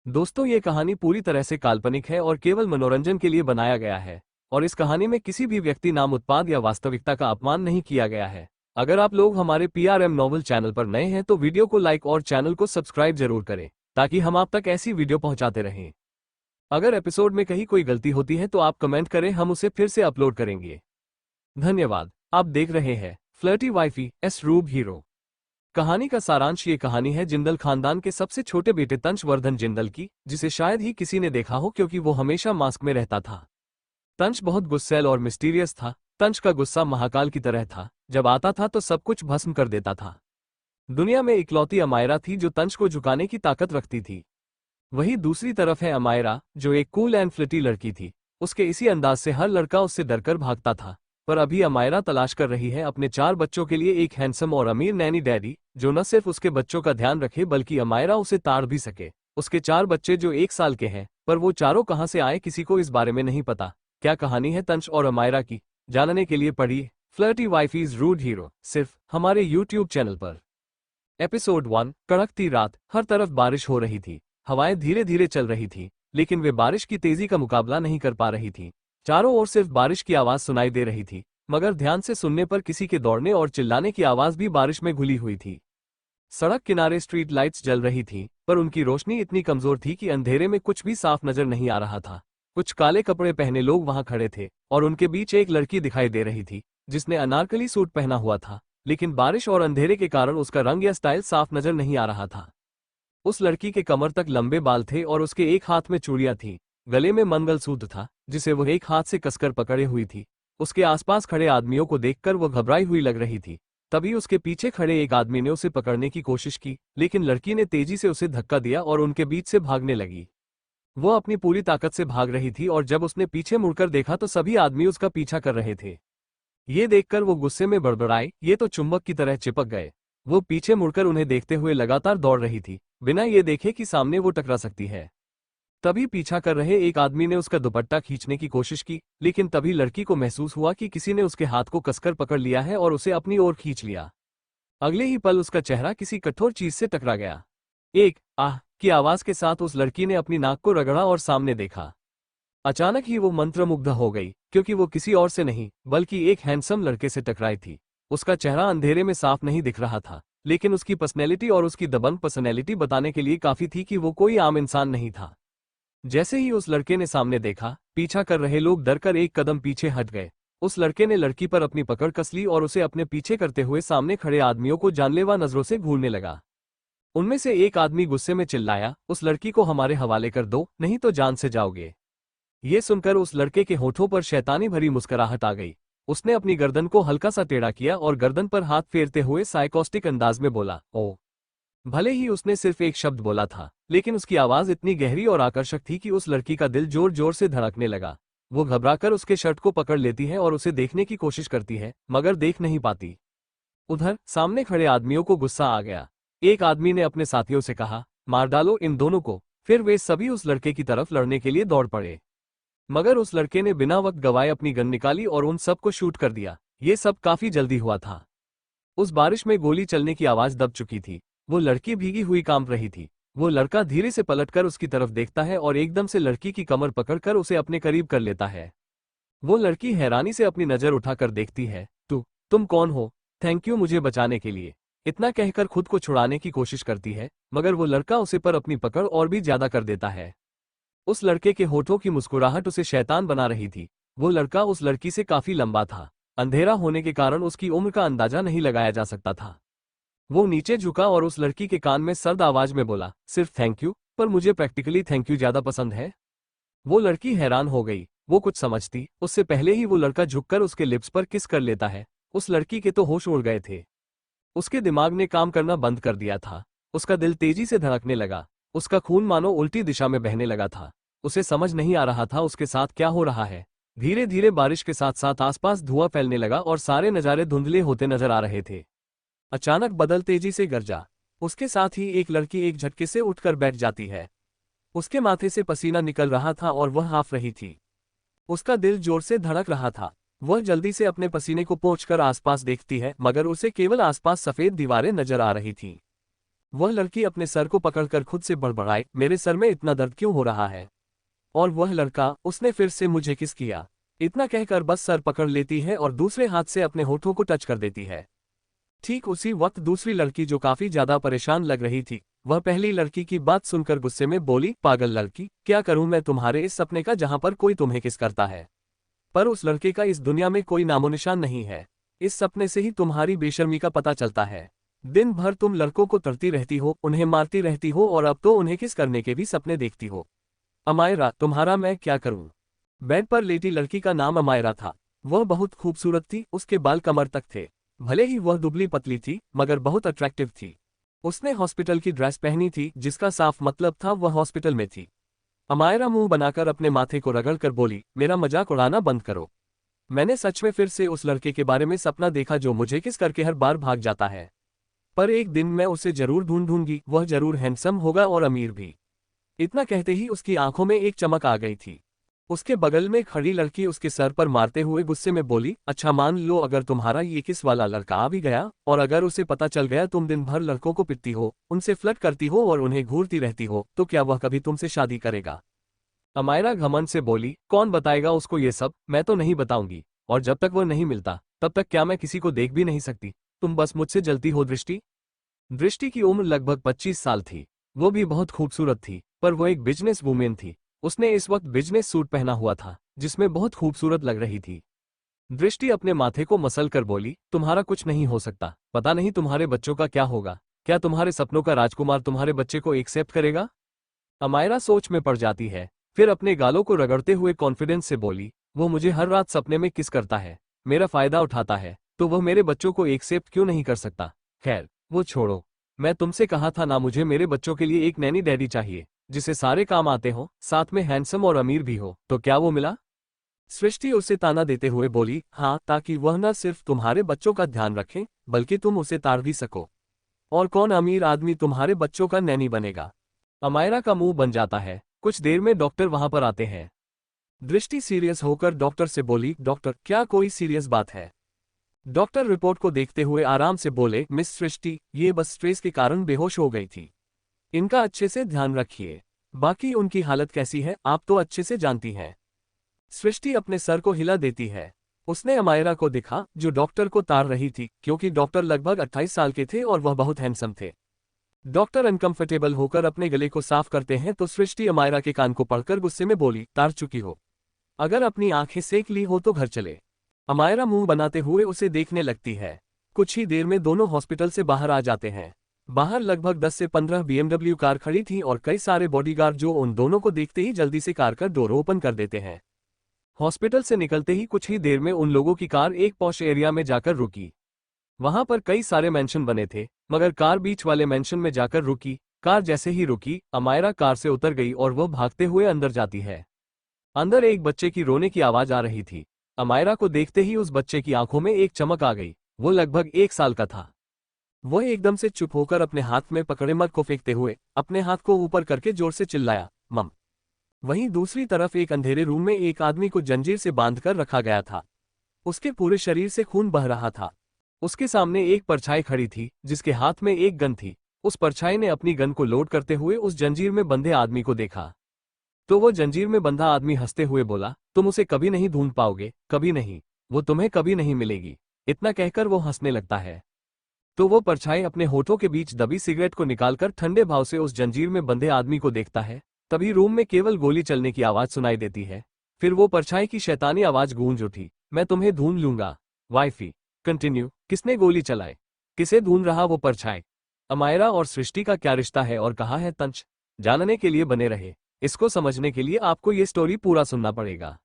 दोस्तों, ये कहानी पूरी तरह से काल्पनिक है और केवल मनोरंजन के लिए बनाया गया है। और इस कहानी में किसी भी व्यक्ति, नाम, उत्पाद या वास्तविकता का अपमान नहीं किया गया है। अगर आप लोग हमारे पीआरएम नॉवल चैनल पर नए हैं तो वीडियो को लाइक और चैनल को सब्सक्राइब जरूर करें, ताकि हम आप तक ऐसी वीडियो पहुंचाते रहें। अगर एपिसोड में कहीं कोई गलती होती है तो आप कमेंट करें, हम उसे फिर से अपलोड करेंगे। धन्यवाद। आप देख रहे हैं फ्लर्टी वाइफी एस रूब हीरो। कहानी का सारांश। ये कहानी है जिंदल खानदान के सबसे छोटे बेटे तंचवर्धन जिंदल की, जिसे शायद ही किसी ने देखा हो क्योंकि वो हमेशा मास्क में रहता था। तंच बहुत गुस्सैल और मिस्टीरियस था। तंच का गुस्सा महाकाल की तरह था, जब आता था तो सब कुछ भस्म कर देता था। दुनिया में इकलौती अमायरा थी जो तंच को झुकाने की ताकत रखती थी। वहीं दूसरी तरफ है अमायरा, जो एक कूल एंड फ्लिटी लड़की थी। उसके इसी अंदाज से हर लड़का उससे डरकर भागता था। पर अभी अमायरा तलाश कर रही है अपने 4 बच्चों के लिए एक हैंडसम और अमीर नैनी डैडी, जो न सिर्फ उसके बच्चों का ध्यान रखे बल्कि अमायरा उसे ताड़ भी सके। उसके 4 बच्चे जो 1 साल के हैं, पर वो चारों कहाँ से आए किसी को इस बारे में नहीं पता। क्या कहानी है तंच और अमायरा की? जानने के लिए पढ़िए फ्लर्टी वाइफीज रूड हीरो, सिर्फ हमारे यूट्यूब चैनल पर। एपिसोड 1। कड़कती रात, हर तरफ बारिश हो रही थी। हवाएं धीरे धीरे चल रही थी, लेकिन वे बारिश की तेजी का मुकाबला नहीं कर पा रही थी। चारों ओर सिर्फ बारिश की आवाज सुनाई दे रही थी, मगर ध्यान से सुनने पर किसी के दौड़ने और चिल्लाने की आवाज भी बारिश में घुली हुई थी। सड़क किनारे स्ट्रीट लाइट्स जल रही थी, पर उनकी रोशनी इतनी कमजोर थी कि अंधेरे में कुछ भी साफ नजर नहीं आ रहा था। कुछ काले कपड़े पहने लोग वहां खड़े थे, और उनके बीच एक लड़की दिखाई दे रही थी, जिसने अनारकली सूट पहना हुआ था, लेकिन बारिश और अंधेरे के कारण उसका रंग या स्टाइल साफ नजर नहीं आ रहा था। उस लड़की के कमर तक लंबे बाल थे और उसके एक हाथ में चूड़ियां थीं। गले में मंगलसूत्र था, जिसे वह एक हाथ से कसकर पकड़े हुई थी। उसके आसपास खड़े आदमियों को देखकर वह घबराई हुई लग रही थी। तभी उसके पीछे खड़े एक आदमी ने उसे पकड़ने की कोशिश की, लेकिन लड़की ने तेजी से उसे धक्का दिया और उनके बीच से भागने लगी। वो अपनी पूरी ताकत से भाग रही थी और जब उसने पीछे मुड़कर देखा तो सभी आदमी उसका पीछा कर रहे थे। ये देखकर वो गुस्से में बड़बड़ाई, ये तो चुंबक की तरह चिपक गए। वो पीछे मुड़कर उन्हें देखते हुए लगातार दौड़ रही थी, बिना ये देखे कि सामने वो टकरा सकती है। तभी पीछा कर रहे एक आदमी ने उसका दुपट्टा खींचने की कोशिश की, लेकिन तभी लड़की को महसूस हुआ कि किसी ने उसके हाथ को कसकर पकड़ लिया है और उसे अपनी ओर खींच लिया। अगले ही पल उसका चेहरा किसी कठोर चीज से टकरा गया। एक आह की आवाज के साथ उस लड़की ने अपनी नाक को रगड़ा और सामने देखा। अचानक ही वो मंत्रमुग्ध हो गई, क्योंकि वो किसी और से नहीं बल्कि एक हैंडसम लड़के से टकराई थी। उसका चेहरा अंधेरे में साफ नहीं दिख रहा था, लेकिन उसकी पर्सनैलिटी और उसकी दबंग पर्सनैलिटी बताने के लिए काफी थी कि वो कोई आम इंसान नहीं था। जैसे ही उस लड़के ने सामने देखा, पीछा कर रहे लोग डरकर एक कदम पीछे हट गए। उस लड़के ने लड़की पर अपनी पकड़ कस ली और उसे अपने पीछे करते हुए सामने खड़े आदमियों को जानलेवा नजरों से घूरने लगा। उनमें से एक आदमी गुस्से में चिल्लाया, उस लड़की को हमारे हवाले कर दो, नहीं तो जान से जाओगे। ये सुनकर उस लड़के के होठों पर शैतानी भरी मुस्कुराहट आ गई। उसने अपनी गर्दन को हल्का सा टेढ़ा किया और गर्दन पर हाथ फेरते हुए साइकोस्टिक अंदाज में बोला, ओ। भले ही उसने सिर्फ एक शब्द बोला था, लेकिन उसकी आवाज इतनी गहरी और आकर्षक थी कि उस लड़की का दिल जोर जोर से धड़कने लगा। वो घबराकर उसके शर्ट को पकड़ लेती है और उसे देखने की कोशिश करती है, मगर देख नहीं पाती। उधर सामने खड़े आदमियों को गुस्सा आ गया। एक आदमी ने अपने साथियों से कहा, मार डालो इन दोनों को। फिर वे सभी उस लड़के की तरफ लड़ने के लिए दौड़ पड़े, मगर उस लड़के ने बिना वक्त गवाए अपनी गन निकाली और उन सबको शूट कर दिया। ये सब काफी जल्दी हुआ था। उस बारिश में गोली चलने की आवाज दब चुकी थी। वो लड़की भीगी हुई कांप रही थी। वो लड़का धीरे से पलटकर उसकी तरफ देखता है और एकदम से लड़की की कमर पकड़कर उसे अपने करीब कर लेता है। वो लड़की हैरानी से अपनी नजर उठाकर देखती है, तुम कौन हो? थैंक यू मुझे बचाने के लिए। इतना कहकर खुद को छुड़ाने की कोशिश करती है, मगर वो लड़का उसे पर अपनी पकड़ और भी ज्यादा कर देता है। उस लड़के के होठों की मुस्कुराहट उसे शैतान बना रही थी। वो लड़का उस लड़की से काफी लंबा था। अंधेरा होने के कारण उसकी उम्र का अंदाजा नहीं लगाया जा सकता था। वो नीचे झुका और उस लड़की के कान में सर्द आवाज में बोला, सिर्फ थैंक यू, पर मुझे प्रैक्टिकली थैंक यू ज्यादा पसंद है। वो लड़की हैरान हो गई। वो कुछ समझती उससे पहले ही वो लड़का झुककर उसके लिप्स पर किस कर लेता है। उस लड़की के तो होश उड़ गए थे। उसके दिमाग ने काम करना बंद कर दिया था। उसका दिल तेजी से धड़कने लगा। उसका खून मानो उल्टी दिशा में बहने लगा था। उसे समझ नहीं आ रहा था उसके साथ क्या हो रहा है। धीरे धीरे बारिश के साथ साथ आसपास धुआं फैलने लगा और सारे नज़ारे धुंधले होते नजर आ रहे थे। अचानक बादल तेजी से गरजा। उसके साथ ही एक लड़की एक झटके से उठकर बैठ जाती है। उसके माथे से पसीना निकल रहा था और वह हाफ रही थी। उसका दिल जोर से धड़क रहा था। वह जल्दी से अपने पसीने को पोंछकर आसपास देखती है, मगर उसे केवल आसपास सफेद दीवारें नजर आ रही थीं। वह लड़की अपने सर को पकड़कर खुद से बड़बड़ाई, मेरे सर में इतना दर्द क्यों हो रहा है। और वह लड़का, उसने फिर से मुझे किस किया। इतना कहकर बस सर पकड़ लेती है और दूसरे हाथ से अपने होठों को टच कर देती है। ठीक उसी वक्त दूसरी लड़की जो काफी ज्यादा परेशान लग रही थी, वह पहली लड़की की बात सुनकर गुस्से में बोली, पागल लड़की, क्या करूं मैं तुम्हारे इस सपने का जहां पर कोई तुम्हें किस करता है। पर उस लड़के का इस दुनिया में कोई नामोनिशान नहीं है। इस सपने से ही तुम्हारी बेशर्मी का पता चलता है। दिन भर तुम लड़कों को तरती रहती हो, उन्हें मारती रहती हो और अब तो उन्हें किस करने के भी सपने देखती हो। अमायरा, तुम्हारा मैं क्या करूं। बेड पर लेटी लड़की का नाम अमायरा था। वह बहुत खूबसूरत थी, उसके बाल कमर तक थे। भले ही वह दुबली पतली थी, मगर बहुत अट्रैक्टिव थी। उसने हॉस्पिटल की ड्रेस पहनी थी, जिसका साफ मतलब था वह हॉस्पिटल में थी। अमायरा मुंह बनाकर अपने माथे को रगड़कर बोली, मेरा मजाक उड़ाना बंद करो। मैंने सच में फिर से उस लड़के के बारे में सपना देखा जो मुझे किस करके हर बार भाग जाता है। पर एक दिन मैं उसे जरूर ढूंढूंगी, वह जरूर हैंडसम होगा और अमीर भी। इतना कहते ही उसकी आंखों में एक चमक आ गई थी। उसके बगल में खड़ी लड़की उसके सर पर मारते हुए गुस्से में बोली, अच्छा मान लो अगर तुम्हारा ये किस वाला लड़का आ भी गया और अगर उसे पता चल गया तुम दिन भर लड़कों को पिटती हो, उनसे फ्लर्ट करती हो और उन्हें घूरती रहती हो, तो क्या वह कभी तुमसे शादी करेगा। अमायरा घमंड से बोली, कौन बताएगा उसको ये सब, मैं तो नहीं बताऊंगी। और जब तक वो नहीं मिलता तब तक क्या मैं किसी को देख भी नहीं सकती। तुम बस मुझसे जलती हो दृष्टि। दृष्टि की उम्र लगभग 25 साल थी। वो भी बहुत खूबसूरत थी, पर वो एक बिजनेस वूमेन थी। उसने इस वक्त बिजनेस सूट पहना हुआ था, जिसमें बहुत खूबसूरत लग रही थी। दृष्टि अपने माथे को मसल कर बोली, तुम्हारा कुछ नहीं हो सकता, पता नहीं तुम्हारे बच्चों का क्या होगा। क्या तुम्हारे सपनों का राजकुमार तुम्हारे बच्चे को एक्सेप्ट करेगा। अमायरा सोच में पड़ जाती है, फिर अपने गालों को रगड़ते हुए कॉन्फिडेंस से बोली, वो मुझे हर रात सपने में किस करता है, मेरा फायदा उठाता है, तो वह मेरे बच्चों को एक्सेप्ट क्यों नहीं कर सकता। खैर वो छोड़ो, मैं तुमसे कहा था ना, मुझे मेरे बच्चों के लिए एक नैनी डैडी चाहिए, जिसे सारे काम आते हो, साथ में हैंडसम और अमीर भी हो। तो क्या वो मिला। सृष्टि उसे ताना देते हुए बोली, हाँ, ताकि वह न सिर्फ तुम्हारे बच्चों का ध्यान रखे, बल्कि तुम उसे तार भी सको। और कौन अमीर आदमी तुम्हारे बच्चों का नैनी बनेगा। अमायरा का मुंह बन जाता है। कुछ देर में डॉक्टर वहां पर आते हैं। दृष्टि सीरियस होकर डॉक्टर से बोली, डॉक्टर, क्या कोई सीरियस बात है। डॉक्टर रिपोर्ट को देखते हुए आराम से बोले, मिस सृष्टि, ये बस स्ट्रेस के कारण बेहोश हो गई थी। इनका अच्छे से ध्यान रखिए। बाकी उनकी हालत कैसी है आप तो अच्छे से जानती हैं। सृष्टि अपने सर को हिला देती है। उसने अमायरा को देखा, जो डॉक्टर को तार रही थी, क्योंकि डॉक्टर लगभग 28 साल के थे और वह बहुत हैंडसम थे। डॉक्टर अनकंफर्टेबल होकर अपने गले को साफ करते हैं तो सृष्टि अमायरा के कान को पकड़कर गुस्से में बोली, तार चुकी हो, अगर अपनी आंखें सेक ली हो तो घर चले। अमायरा मुंह बनाते हुए उसे देखने लगती है। कुछ ही देर में दोनों हॉस्पिटल से बाहर आ जाते हैं। बाहर लगभग 10 से 15 BMW कार खड़ी थी और कई सारे बॉडीगार्ड जो उन दोनों को देखते ही जल्दी से कार का डोर ओपन कर देते हैं। हॉस्पिटल से निकलते ही कुछ ही देर में उन लोगों की कार एक पॉश एरिया में जाकर रुकी। वहां पर कई सारे मेंशन बने थे, मगर कार बीच वाले मेंशन में जाकर रुकी। कार जैसे ही रुकी, अमायरा कार से उतर गई और वह भागते हुए अंदर जाती है। अंदर एक बच्चे की रोने की आवाज आ रही थी। अमायरा को देखते ही उस बच्चे की आंखों में एक चमक आ गई। वो लगभग 1 साल का था। वह एकदम से चुप होकर अपने हाथ में पकड़े मग को फेंकते हुए अपने हाथ को ऊपर करके जोर से चिल्लाया, मम। वहीं दूसरी तरफ एक अंधेरे रूम में एक आदमी को जंजीर से बांधकर रखा गया था। उसके पूरे शरीर से खून बह रहा था। उसके सामने एक परछाई खड़ी थी, जिसके हाथ में एक गन थी। उस परछाई ने अपनी गन को लोड करते हुए उस जंजीर में बंधे आदमी को देखा। तो वो जंजीर में बंधा आदमी हंसते हुए बोला, तुम उसे कभी नहीं ढूंढ पाओगे, कभी नहीं, वो तुम्हें कभी नहीं मिलेगी। इतना कहकर वो हंसने लगता है। तो वो परछाई अपने होठों के बीच दबी सिगरेट को निकालकर ठंडे भाव से उस जंजीर में बंधे आदमी को देखता है। तभी रूम में केवल गोली चलने की आवाज सुनाई देती है। फिर वो परछाई की शैतानी आवाज गूंज उठी, मैं तुम्हें ढूंढ लूंगा। Wifey continue. किसने गोली चलाई, किसे ढूंढ रहा वो परछाई। अमायरा और सृष्टि का क्या रिश्ता है और कहाँ है तंच, जानने के लिए बने रहे। इसको समझने के लिए आपको ये स्टोरी पूरा सुनना पड़ेगा।